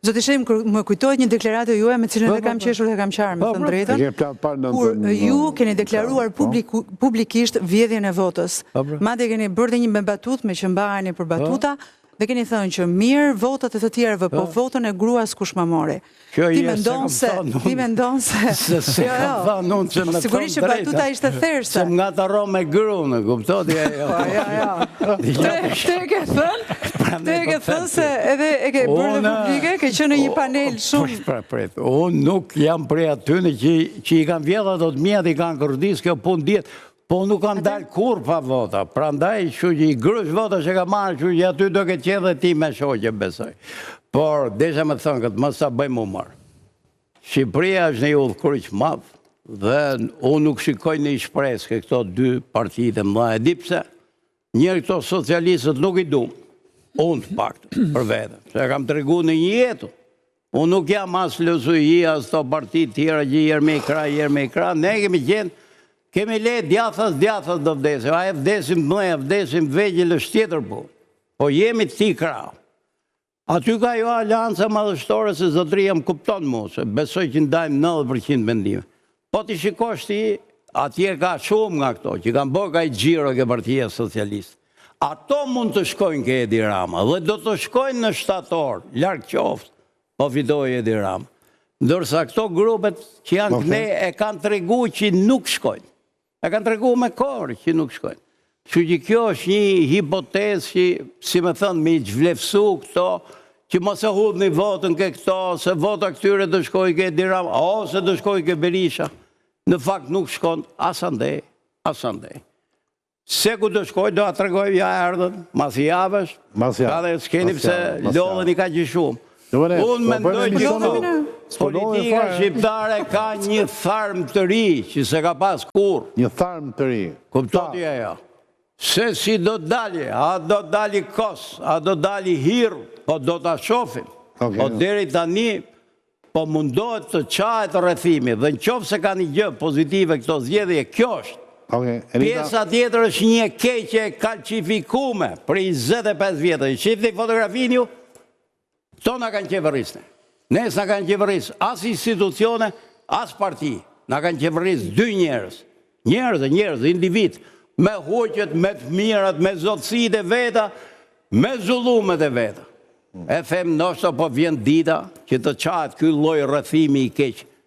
Zoti Shem, më kujtohet një deklaratë juaj me cilën e kam qeshur dhe kam qarë, me thënë drejtën, kur ju keni deklaruar publikisht vjedhjen e votës. Madje keni bërë dhe një me batut, me që mbaheni për batuta, dhe keni thënë që mirë votat e të tjerëve, po votën e gruas kush ma more. Ti mendon se... Se kam thënë unë që me thënë sigurisht që batuta ishte therse. Se më nga të ro me grunë, kuptoti e jo. Te e ke thënë se edhe e ke bërë dhe publike, ke qenë në një panel shumë... Unë nuk jam prej atyne që i kanë vjedha do të mjetë, i kanë kërdis, kjo pun djetë. Po nuk kanë dalë kur pa vota, pra ndaj që i grësh vota që ka marrë, që aty do ke qenë dhe ti me shoqe besoj. Por, desha me thënë këtë, mos ta bëjmë umër. Shqipëria është një udhëkuriq madh dhe unë nuk shikoj një shpresë ke këto dy partitë mëdha. E di pse? Njëri këto socialistët nuk i dum, unë të paktën, për vete. Se kam tregu në një jetu. Unë nuk jam as LSI, as to partitë tjera që jerë me i kra, ne kemi qenë. Kemi le djathas do vdesim, a e vdesim mëja, vdesim vegjel është tjetër po. Po jemi ti krau. Aty ka jo alianca madhështore se zotëria më kupton mu, se besoj që ndajmë 90% mendime. Po ti shikosh ti, atje ka shumë nga këto, që kanë bërë ka i gjiro ke Partia Socialist. Ato mund të shkojnë ke Edi Rama, dhe do të shkojnë në shtator, larkë qoftë, po fitoj Edi Rama. Ndërsa këto grupet që janë këne e kanë tregu që nuk shkojnë. E kanë tregu me korë që nuk shkojnë. Që kjo është një hipotezë që, si me thënë, me i gjvlefsu këto, që mos e hudh një votën ke këto, se vota këtyre të shkoj ke Edi Rama, ose të shkoj ke Berisha. Në fakt nuk shkojnë asandej. Se ku të shkoj, do a tregoj ja erdhen, mas i javësh, ka dhe s'keni pëse lodhen i ka që shumë. Unë mendoj që politika shqiptare ka një tharm të ri, që se ka pas kur. Një tharm të ri. Kuptoti e jo. Se si do të dalje, a do të dalje kos, a do të dalje hirë, po do të shofim. Po deri tani, po mundohet të qahet rrethimi, dhe në qofë se ka një gjë pozitive këto zgjedhje, kjo është. Pjesa tjetër është një keqe kalqifikume për 25 vjetër. Shifti fotografin ju, këto nga kanë qeverisne. Nes nga kanë qeveris as institucione, as parti. Nga kanë qeveris dy njerëz. Njerëz, individ. Me hoqet, me të mirat, me zotësit e veta, me zullumet e veta. E them nështë po vjen dita që të qahet ky lloj rrethimi i keq.